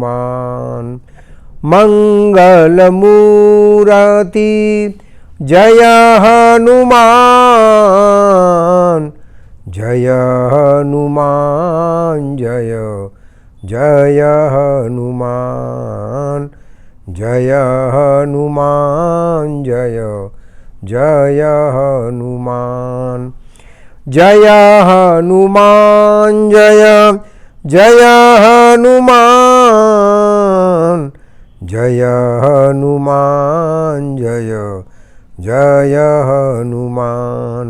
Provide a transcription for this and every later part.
हनुमान। मंगलमूर्ति जय हनुमान, जय हनुमान जय जय हनुमान, जय हनुमान जय जय हनुमान, जय हनुमान जय जय हनुमान, जय हनुमान जय जय हनुमान।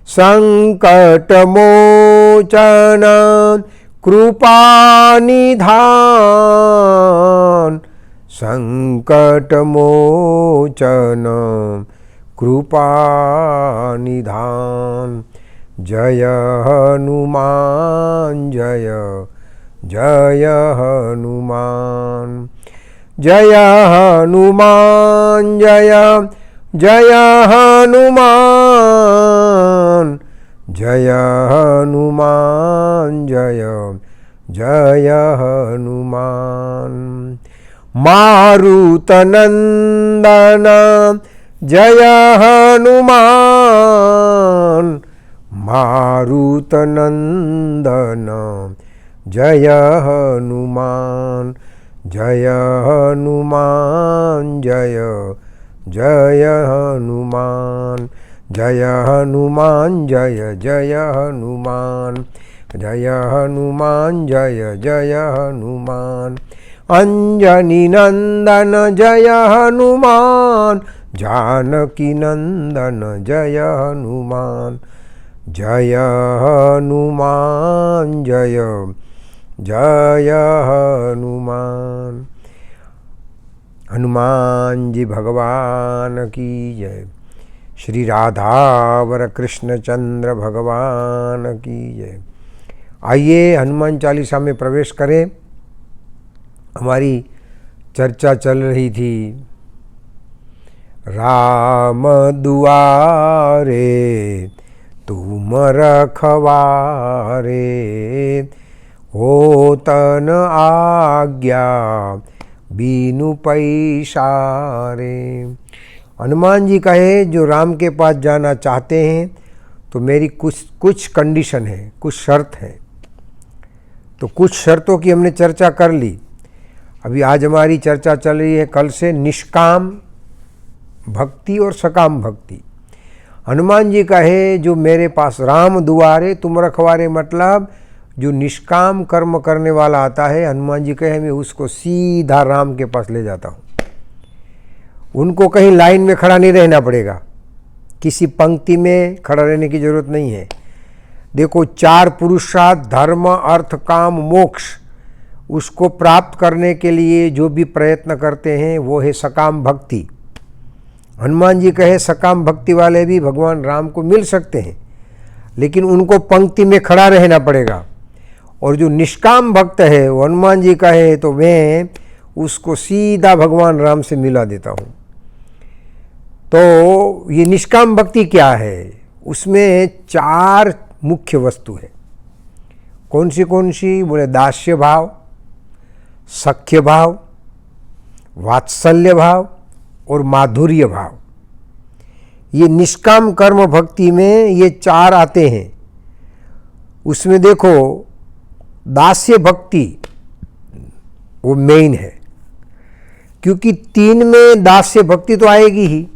संकट मोचन कृपानिधान, संकट मोचन कृपानिधान, जय हनुमान जय जय हनुमान, जय हनुमान जय जय हनुमान, जय हनुमान जय जय हनुमान। मारुतनंदन जय हनुमान, मारुतनंदन जय हनुमान, जय हनुमान जय जय हनुमान, जय हनुमान जय जय हनुमान, जय हनुमान जय जय हनुमान। अंजनी नंदन जय हनुमान, जानकी नंदन जय हनुमान, जय हनुमान जय जय हनुमान। हनुमान जी भगवान की जय। श्री राधावर कृष्णचंद्र भगवान की जय। आइए हनुमान चालीसा में प्रवेश करें। हमारी चर्चा चल रही थी राम दुआरे तुम रखवारे, होतन आज्ञा बीनु पैसारे। हनुमान जी कहे जो राम के पास जाना चाहते हैं तो मेरी कुछ कंडीशन है, कुछ शर्त है। तो कुछ शर्तों की हमने चर्चा कर ली। अभी आज हमारी चर्चा चल रही है कल से निष्काम भक्ति और सकाम भक्ति। हनुमान जी कहे जो मेरे पास राम दुआरे तुम रखवारे, मतलब जो निष्काम कर्म करने वाला आता है, हनुमान जी कहे मैं उसको सीधा राम के पास ले जाता हूँ। उनको कहीं लाइन में खड़ा नहीं रहना पड़ेगा, किसी पंक्ति में खड़ा रहने की जरूरत नहीं है। देखो 4 पुरुषार्थ धर्म अर्थ काम मोक्ष, उसको प्राप्त करने के लिए जो भी प्रयत्न करते हैं वो है सकाम भक्ति। हनुमान जी कहे सकाम भक्ति वाले भी भगवान राम को मिल सकते हैं, लेकिन उनको पंक्ति में खड़ा रहना पड़ेगा। और जो निष्काम भक्त है वो हनुमान जी कहे तो मैं उसको सीधा भगवान राम से मिला देता हूँ। तो ये निष्काम भक्ति क्या है? उसमें 4 मुख्य वस्तु है। कौन सी? बोले दास्य भाव, सख्य भाव, वात्सल्य भाव और माधुर्य भाव। ये निष्काम कर्म भक्ति में ये 4 आते हैं। उसमें देखो दास्य भक्ति वो मेन है, क्योंकि 3 में दास्य भक्ति तो आएगी ही।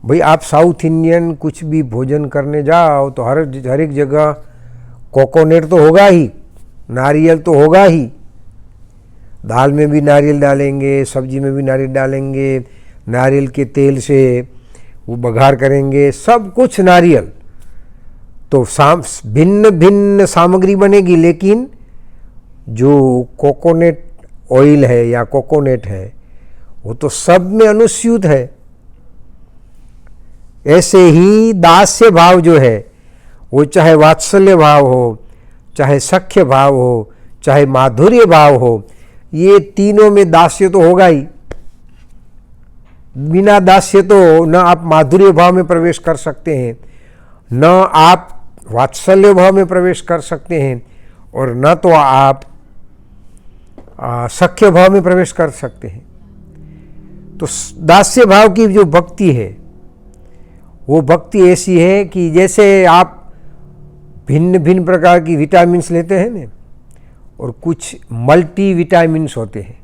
भाई आप साउथ इंडियन कुछ भी भोजन करने जाओ तो हर एक जगह कोकोनट तो होगा ही, नारियल तो होगा ही। दाल में भी नारियल डालेंगे, सब्जी में भी नारियल डालेंगे, नारियल के तेल से वो बघार करेंगे, सब कुछ नारियल। तो भिन्न भिन्न सामग्री बनेगी, लेकिन जो कोकोनट ऑयल है या कोकोनट है वो तो सब में अनुस्यूत है। ऐसे ही दास्य भाव जो है वो चाहे वात्सल्य भाव हो, चाहे सख्य भाव हो, चाहे माधुर्य भाव हो, ये तीनों में दास्य तो होगा ही। बिना दास्य तो न आप माधुर्य भाव में प्रवेश कर सकते हैं, न आप वात्सल्य भाव में प्रवेश कर सकते हैं, और न तो आप सख्य भाव में प्रवेश कर सकते हैं। तो दास्य भाव की जो भक्ति है वो भक्ति ऐसी है कि जैसे आप भिन्न भिन्न प्रकार की विटामिन्स लेते हैं ना, और कुछ मल्टी विटामिन्स होते हैं।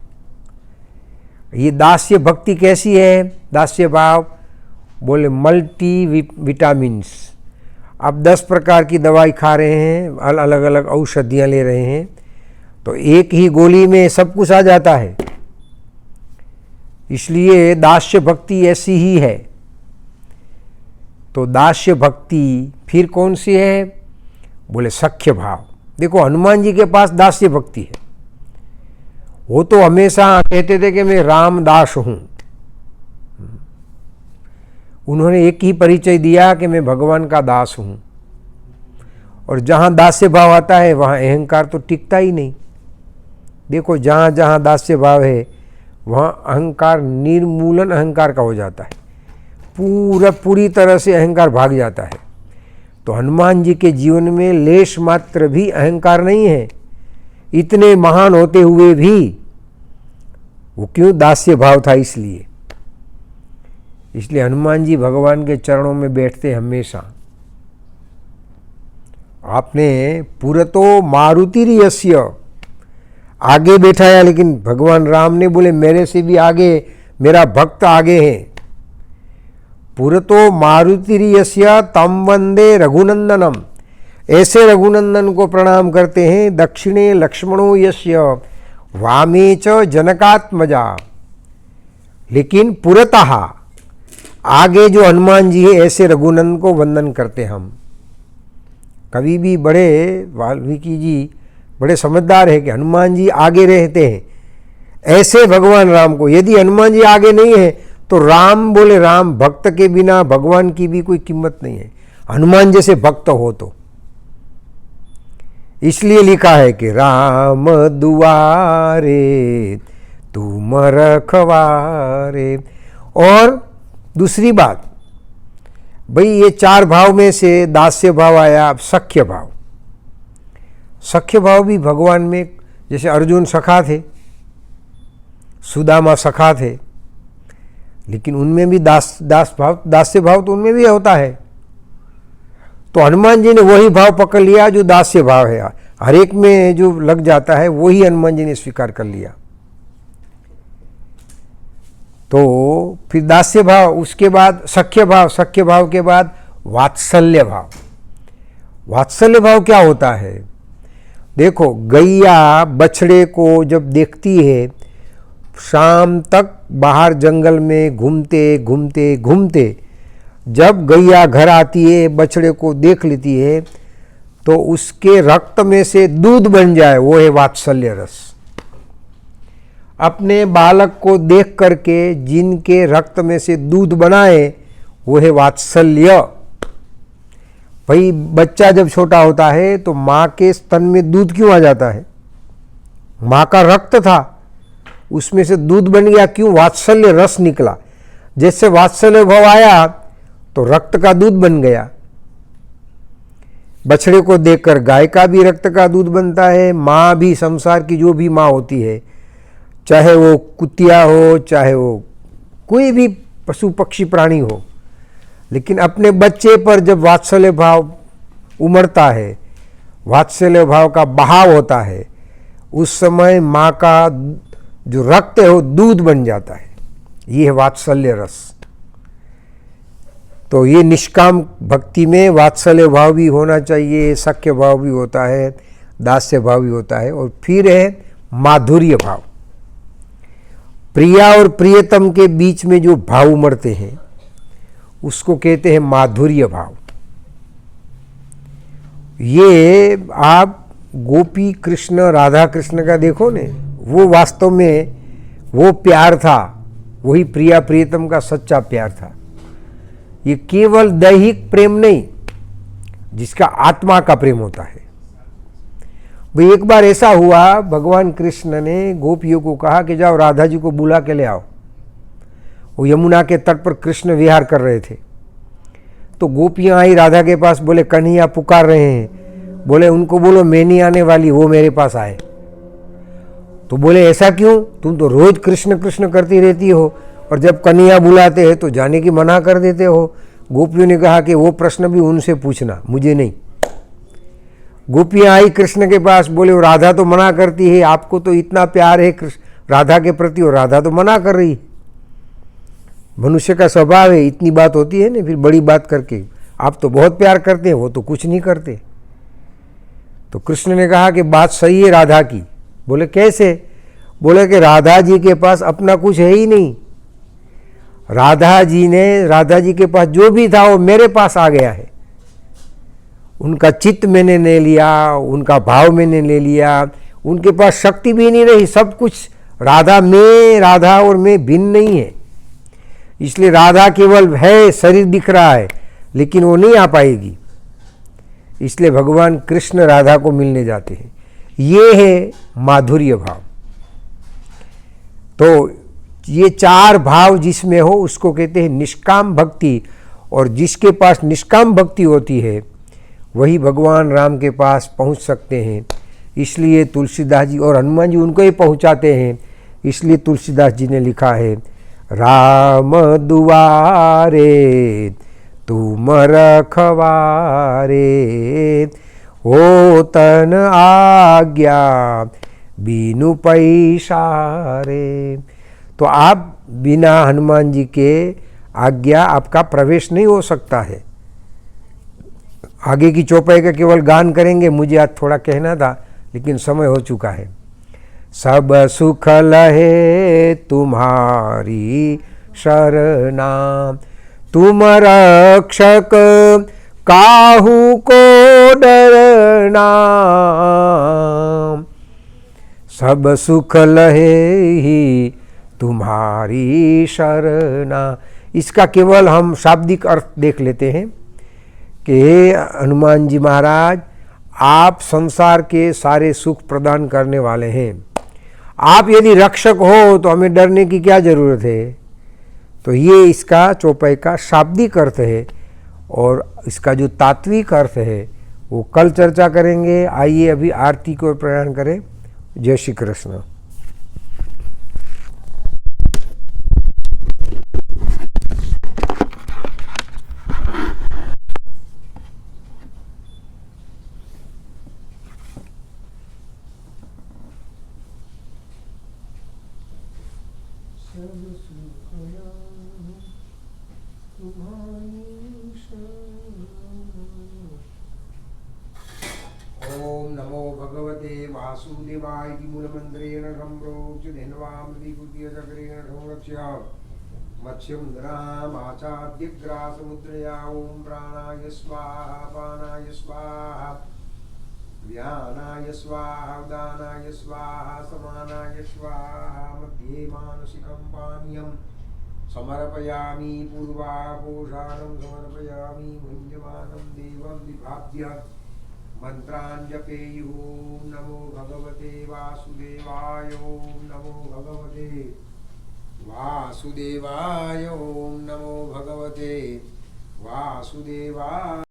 ये दास्य भक्ति कैसी है? दास्य भाव बोले मल्टी विटामिन्स। आप 10 प्रकार की दवाई खा रहे हैं, अलग अलग औषधियाँ ले रहे हैं, तो एक ही गोली में सब कुछ आ जाता है। इसलिए दास्य भक्ति ऐसी ही है। तो दास्य भक्ति फिर कौन सी है? बोले सख्य भाव। देखो हनुमान जी के पास दास्य भक्ति है। वो तो हमेशा कहते थे कि मैं रामदास हूं। उन्होंने एक ही परिचय दिया कि मैं भगवान का दास हूं। और जहां दास्य भाव आता है वहां अहंकार तो टिकता ही नहीं। देखो जहां जहां दास्य भाव है वहां अहंकार निर्मूलन अहंकार का हो जाता है। पूरी तरह से अहंकार भाग जाता है। तो हनुमान जी के जीवन में लेश मात्र भी अहंकार नहीं है। इतने महान होते हुए भी वो क्यों? दास्य भाव था। इसलिए हनुमान जी भगवान के चरणों में बैठते हमेशा। आपने पुरतो मारुतिर्यस्य आगे बैठाया, लेकिन भगवान राम ने बोले मेरे से भी आगे मेरा भक्त आगे है। पुरतो मारुतिर्यस्य तम वंदे रघुनंदनम। ऐसे रघुनंदन को प्रणाम करते हैं। दक्षिणे लक्ष्मणो यस्य वामे च जनकात्मजा। लेकिन पुरतः आगे जो हनुमान जी है ऐसे रघुनंदन को वंदन करते हम। कवि भी बड़े वाल्मीकि जी बड़े समझदार है कि हनुमान जी आगे रहते हैं ऐसे भगवान राम को। यदि हनुमान जी आगे नहीं है तो राम बोले राम भक्त के बिना भगवान की भी कोई कीमत नहीं है, हनुमान जैसे भक्त हो तो। इसलिए लिखा है कि राम दुआरे तुम रखवारे। और दूसरी बात भाई, ये 4 भाव में से दास्य भाव आया, सख्य भाव। सख्य भाव भी भगवान में, जैसे अर्जुन सखा थे, सुदामा सखा थे, लेकिन उनमें भी दास्य भाव तो उनमें भी होता है। तो हनुमान जी ने वही भाव पकड़ लिया जो दास्य भाव है। हर एक में जो लग जाता है वही हनुमान जी ने स्वीकार कर लिया। तो फिर दास्य भाव, उसके बाद सख्य भाव, सख्य भाव के बाद वात्सल्य भाव। वात्सल्य भाव क्या होता है? देखो गैया बछड़े को जब देखती है, शाम तक बाहर जंगल में घूमते घूमते घूमते जब गैया घर आती है, बछड़े को देख लेती है, तो उसके रक्त में से दूध बन जाए, वो है वात्सल्य रस। अपने बालक को देख करके जिनके रक्त में से दूध बनाए, वो है वात्सल्य। भाई बच्चा जब छोटा होता है तो माँ के स्तन में दूध क्यों आ जाता है? माँ का रक्त था, उसमें से दूध बन गया, क्यों? वात्सल्य रस निकला। जैसे वात्सल्य भाव आया तो रक्त का दूध बन गया। बछड़े को देखकर गाय का भी रक्त का दूध बनता है। माँ भी, संसार की जो भी माँ होती है, चाहे वो कुतिया हो, चाहे वो कोई भी पशु पक्षी प्राणी हो, लेकिन अपने बच्चे पर जब वात्सल्य भाव उमड़ता है, वात्सल्य भाव का बहाव होता है, उस समय माँ का जो रक्त है वो दूध बन जाता है। ये है वात्सल्य रस। तो ये निष्काम भक्ति में वात्सल्य भाव भी होना चाहिए, सख्य भाव भी होता है, दास्य भाव भी होता है। और फिर है माधुर्य भाव। प्रिया और प्रियतम के बीच में जो भाव उमड़ते हैं उसको कहते हैं माधुर्य भाव। ये आप गोपी कृष्ण राधा कृष्ण का देखो ने, वो वास्तव में वो प्यार था, वही प्रिया प्रियतम का सच्चा प्यार था। ये केवल दैहिक प्रेम नहीं, जिसका आत्मा का प्रेम होता है। भाई एक बार ऐसा हुआ, भगवान कृष्ण ने गोपियों को कहा कि जाओ राधा जी को बुला के ले आओ। वो यमुना के तट पर कृष्ण विहार कर रहे थे। तो गोपियां आई राधा के पास, बोले कन्हैया पुकार रहे हैं। बोले उनको बोलो मैं नहीं आने वाली, वो मेरे पास आए। तो बोले ऐसा क्यों, तुम तो रोज कृष्ण कृष्ण करती रहती हो और जब कन्हैया बुलाते हैं तो जाने की मना कर देते हो। गोपियों ने कहा कि वो प्रश्न भी उनसे पूछना, मुझे नहीं। गोपियां आई कृष्ण के पास, बोले वो राधा तो मना करती है, आपको तो इतना प्यार है कृष्ण राधा के प्रति और राधा तो मना कर रही। मनुष्य का स्वभाव है, इतनी बात होती है ना, फिर बड़ी बात करके आप तो बहुत प्यार करते हैं, वो तो कुछ नहीं करते। तो कृष्ण ने कहा कि बात सही है राधा की। बोले कैसे, बोले कि राधा जी के पास अपना कुछ है ही नहीं। राधा जी के पास जो भी था वो मेरे पास आ गया है। उनका चित्त मैंने ले लिया, उनका भाव मैंने ले लिया, उनके पास शक्ति भी नहीं रही, सब कुछ राधा और मैं भिन्न नहीं है। इसलिए राधा केवल है, शरीर दिख रहा है, लेकिन वो नहीं आ पाएगी। इसलिए भगवान कृष्ण राधा को मिलने जाते हैं। ये है माधुर्य भाव। तो ये चार भाव जिसमें हो उसको कहते हैं निष्काम भक्ति, और जिसके पास निष्काम भक्ति होती है वही भगवान राम के पास पहुंच सकते हैं। इसलिए तुलसीदास जी और हनुमान जी उनको ही पहुंचाते हैं। इसलिए तुलसीदास जी ने लिखा है, राम दुआरे तुम रखवारे, हो तन आज्ञा बीनु पैसारे। तो आप बिना हनुमान जी के आज्ञा आपका प्रवेश नहीं हो सकता है। आगे की चौपाई का केवल गान करेंगे, मुझे आज थोड़ा कहना था लेकिन समय हो चुका है। सब सुख लहे तुम्हारी शरणा, तुम रक्षक काहू को डरना, सब सुख लहे ही तुम्हारी शरणा। इसका केवल हम शाब्दिक अर्थ देख लेते हैं कि हे हनुमान जी महाराज, आप संसार के सारे सुख प्रदान करने वाले हैं। आप यदि रक्षक हो तो हमें डरने की क्या ज़रूरत है। तो ये इसका चौपाई का शाब्दिक अर्थ है, और इसका जो तात्विक अर्थ है वो कल चर्चा करेंगे। आइए अभी आरती को प्रयाण करें। जय श्री कृष्ण। ओम नमो भगवते वासुदेवाय इति मूलमन्त्रेण सम्प्रोक्ष्य धेन्वामृतिकृत्य चक्रेण संरक्ष्य मत्स्यमुद्रामाचाद्यग्रासमुद्रया ओम प्राणाय स्वाहा पानाय स्वाहा व्यानाय स्वाहा उदानाय स्वाहा समानाय स्वाहा मध्ये मानसिकं पानीयं समर्पयामि पूर्वापोषाणं समर्पयामि भुञ्जमानं देवं विभाव्य मंत्रान् जपेयुः। नमो भगवते वासुदेवाय ओम नमो भगवते वासुदेवाय ओम नमो भगवते वासुदेवाय।